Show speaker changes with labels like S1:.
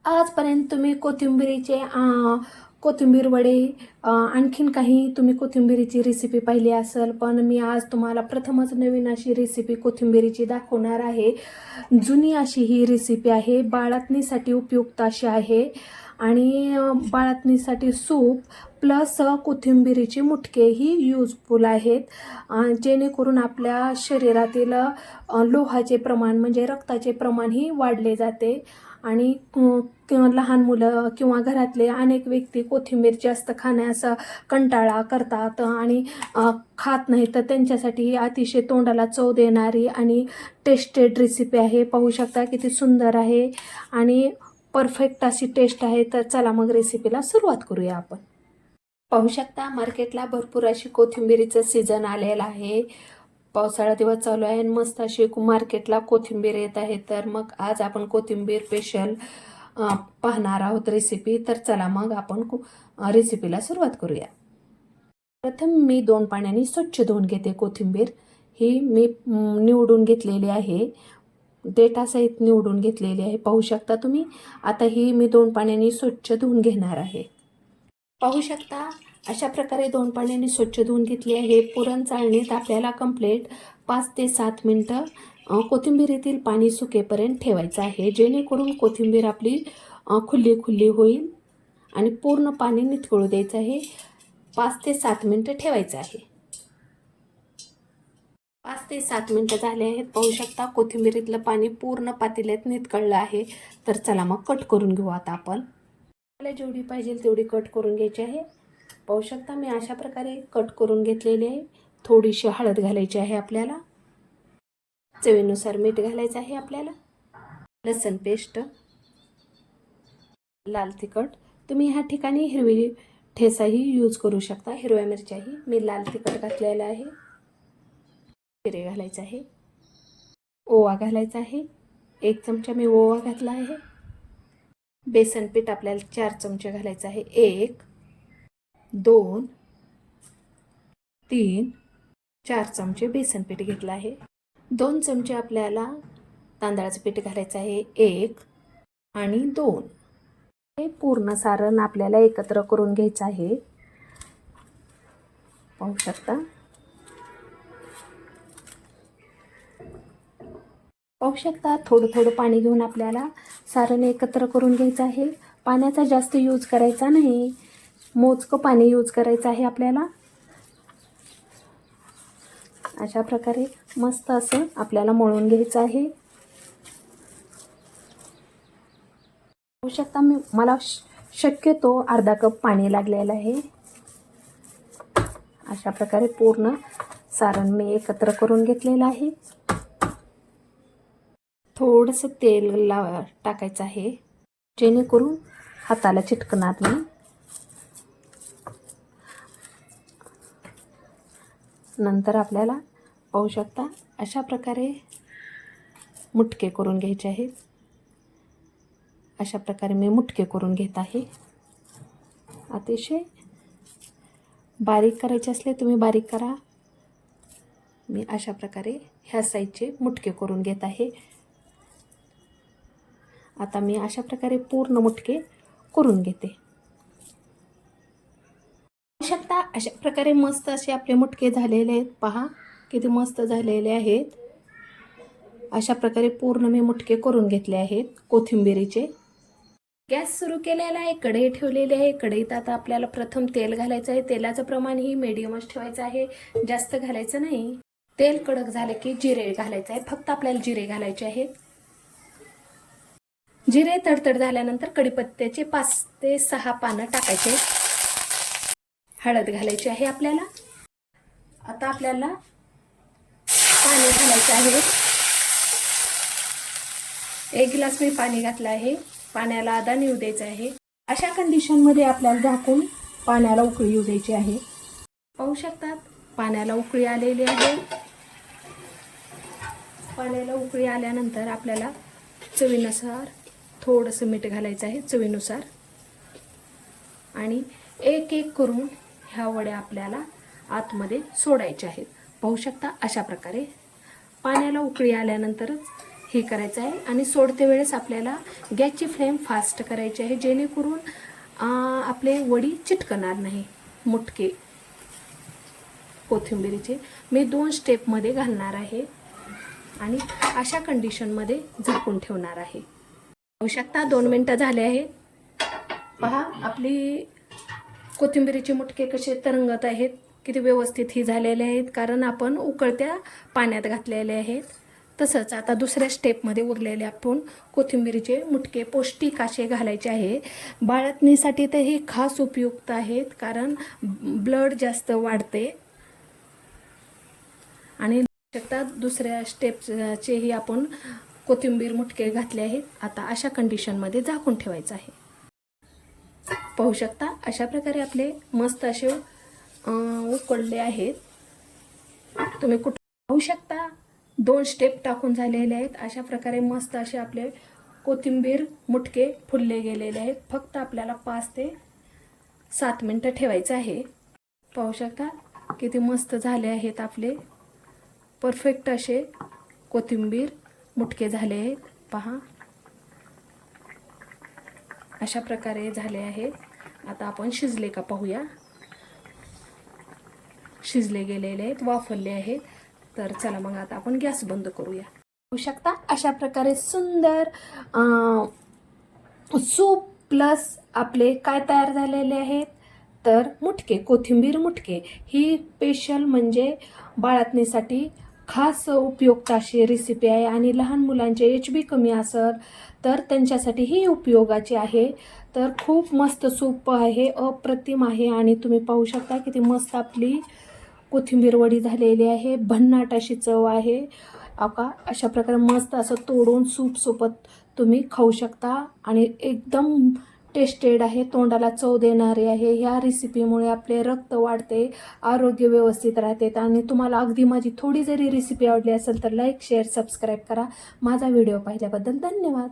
S1: आजपर्यंत तुम्ही कोथिंबीर वडे आणखीन काही तुम्ही कोथिंबीरीची रेसिपी पाहिली असेल, पण मी आज तुम्हाला प्रथमच नवीन अशी रेसिपी कोथिंबीरीची दाखवणार आहे. जुनी अशी ही रेसिपी आहे, बाळंतणीसाठी उपयुक्त अशी आहे आणि बाळंतणीसाठी सूप प्लस कोथिंबीरीचे मुटके ही यूजफुल आहेत, जेणेकरून आपल्या शरीरातील लोहाचे प्रमाण म्हणजे रक्ताचे प्रमाणही वाढले जाते. आणि लहान मुलं किंवा घरातले अनेक व्यक्ती कोथिंबीर जास्त खाण्यास कंटाळा करतात आणि खात नाही, तर त्यांच्यासाठी ही अतिशय तोंडाला चव देणारी आणि टेस्टेड रेसिपी आहे. पाहू शकता किती सुंदर आहे आणि परफेक्ट अशी टेस्ट आहे. तर चला मग रेसिपीला सुरुवात करूया आपण. पाहू शकता मार्केटला भरपूर अशी कोथिंबीरीचं सीझन आलेलं आहे. पावसाळा दिवस चालू आहे आणि मस्त अशी मार्केटला कोथिंबीर येत आहे. तर मग आज आपण कोथिंबीर स्पेशल पाहणार आहोत रेसिपी. तर चला मग आपण रेसिपीला सुरुवात करूया. प्रथम मी 2 पाण्याने स्वच्छ धुवून घेते कोथिंबीर. ही मी निवडून घेतलेली आहे, देठासहित निवडून घेतलेली आहे. पाहू शकता तुम्ही. आता ही मी 2 पाण्याने स्वच्छ धुवून घेणार आहे. पाहू शकता अशा प्रकारे 2 पाण्याने स्वच्छ धुवून घेतली आहे. पुरण चाळणीत आपल्याला कंप्लीट 5 ते 7 मिनटं कोथिंबीरीतील पाणी सुकेपर्यंत ठेवायचं आहे, जेणेकरून कोथिंबीर आपली खुली खुली होईल आणि पूर्ण पाणी निथळू द्यायचं आहे. 5 ते 7 मिनटं ठेवायचं आहे. 5 ते 7 मिनटं झाले आहेत. पाहू शकता कोथिंबीरीतलं पाणी पूर्ण पातेल्यात निथळलं आहे. तर चला मग कट करून घेऊ आता आपण. आपल्याला जेवढी पाहिजे तेवढी कट करून घ्यायची आहे. पाहू शकता मी अशा प्रकारे कट करून घेतलेली आहे. थोडीशी हळद घालायची आहे आपल्याला, चवीनुसार मीठ घालायचं आहे आपल्याला, लसूण पेस्ट, लाल तिखट. तुम्ही ह्या ठिकाणी हिरवी ठेचाही यूज करू शकता, हिरव्या मिरच्याही. मी लाल तिखट घातलेलं आहे. जिरे घालायचं आहे, ओवा घालायचा आहे. 1 चमचा मी ओवा घातला आहे. बेसन पीठ आपल्याला 4 चमचे घालायचं आहे. 1 2 3 4 चमचे बेसन पीठ घेतलं आहे. 2 चमचे आपल्याला तांदळाचं पीठ घालायचं आहे. 1 आणि 2. हे पूर्ण सारण आपल्याला एकत्र करून घ्यायचं आहे. पाहू शकता. पाहू शकता थोडं थोडं पाणी घेऊन आपल्याला सारण एकत्र करून घ्यायचं आहे. पाण्याचा जास्त यूज करायचा नाही, मोजकं पाणी यूज करायचं आहे आपल्याला. अशा प्रकारे मस्त असं आपल्याला मळून घ्यायचं आहे. पाहू शकता मला शक्यतो अर्धा कप पाणी लागलेलं आहे. अशा प्रकारे पूर्ण सारण मी एकत्र करून घेतलेलं आहे. थोडंसं तेल टाकायचं आहे, जेणेकरून हाताला चिटकणार नाही. नंतर आपल्याला पाहू शकता अशा प्रकारे मुटके करून घ्यायचे आहेत. अशा प्रकारे मी मुटके करून घेत आहे. अतिशय बारीक करायचे असले तुम्ही बारीक करा. मी अशा प्रकारे ह्या साईजचे मुटके करून घेत आहे. आता मी अशा प्रकारे पूर्ण मुटके करून घेते. पाहू शकता अशा प्रकारे मस्त असे आपले मुटके झालेले आहेत. पहा किती मस्त झालेले आहेत. अशा प्रकारे पूर्ण मी मुटके करून घेतले आहेत कोथिंबीरीचे. गॅस सुरू केलेला आहे, कढई ठेवलेली आहे. कढईत आता आपल्याला प्रथम तेल घालायचं आहे. तेलाचं प्रमाण ही मीडियमच ठेवायचं आहे, जास्त घालायचं नाही. तेल कडक झालं की जिरे घालायचं आहे. फक्त आपल्याला जिरे घालायचे आहेत. जिरे तडतड झाल्यानंतर कढीपत्त्याचे 5 ते 6 पानं टाकायचे. हळद घालायची आहे आपल्याला. आता आपल्याला पाणी घालायचं आहे. 1 ग्लास मी पाणी घातलं आहे. पाण्याला आधा येऊ द्यायचं आहे. अशा कंडिशनमध्ये आपल्याला झाकून पाण्याला उकळी येऊ द्यायची आहे. पाहू शकतात पाण्याला उकळी आलेली आहे. पाण्याला उकळी आल्यानंतर आपल्याला चवीनुसार थोडंसं मीठ घालायचं आहे, चवीनुसार. आणि एक एक करून ह्या वड्या आपल्याला आतमध्ये सोडायच्या आहेत. पाहू शकता अशा प्रकारे पाण्याला उकळी आल्यानंतरच हे करायचं आहे आणि सोडते वेळेस आपल्याला गॅसची फ्लेम फास्ट करायची आहे, जेणेकरून आपले वडी चिटकणार नाही. मुटके कोथिंबीरीचे मी 2 स्टेपमध्ये घालणार आहे आणि अशा कंडिशनमध्ये झाकून ठेवणार आहे. पाहू शकता 2 मिनटं झाले आहेत. पहा आपली कोथिंबीरीचे मुटके कसे तरंगत आहेत, किती व्यवस्थित ही झालेले आहेत, कारण आपण उकळत्या पाण्यात घातलेले आहेत. तसंच आता दुसऱ्या स्टेपमध्ये उरलेले आपण कोथिंबीरीचे मुटके पौष्टिक असे घालायचे आहे. बाळंतणीसाठी तर हे खास उपयुक्त आहेत, कारण ब्लड जास्त वाढते. आणि शकता दुसऱ्या स्टेपचेही आपण कोथिंबीर मुटके घातले आहेत. आता अशा कंडिशनमध्ये झाकून ठेवायचं आहे. पाहू शकता अशा प्रकारे आपले मस्त असे उकळले आहेत. तुम्ही कुठं पाहू शकता 2 स्टेप टाकून झालेले आहेत. अशा प्रकारे मस्त असे आपले कोथिंबीर मुटके फुलले गेलेले आहेत. फक्त आपल्याला 5 ते 7 मिनटं ठेवायचं आहे. पाहू शकता किती मस्त झाले आहेत आपले परफेक्ट असे कोथिंबीर मुटके झाले आहेत. पहा अशा प्रकारे झाले आहेत. आता आपण शिजले का पाहूया. शिजले गेलेले आहेत, वाफरले आहेत. तर चला मग आता आपण गॅस बंद करूया. पाहू शकता अशा प्रकारे सुंदर सूप प्लस आपले काय तयार झालेले आहेत, तर मुटके कोथिंबीर मुटके. ही स्पेशल म्हणजे बाळंतणीसाठी खास उपयुक्त अशी रेसिपी आहे आणि लहान मुलांचे HB कमी असेल तर त्यांच्यासाठी ही उपयोगाची आहे. तर खूप मस्त सूप आहे, अप्रतिम आहे. आणि तुम्ही पाहू शकता किती मस्त आपली कोथिंबीर वडी झालेली आहे, भन्नाट अशी चव आहे. अशा प्रकारे मस्त असं तोडून सूप सोबत तुम्ही खाऊ शकता आणि एकदम टेस्टेड आहे, तोंडाला चव देणारी आहे. ह्या रेसिपीमुळे आपले रक्त वाढते, आरोग्य व्यवस्थित राहते. आणि तुम्हाला अगदी माझी थोडी जरी रेसिपी आवडली असेल तर लाईक शेअर सबस्क्राईब करा. माझा व्हिडिओ पाहिल्याबद्दल धन्यवाद.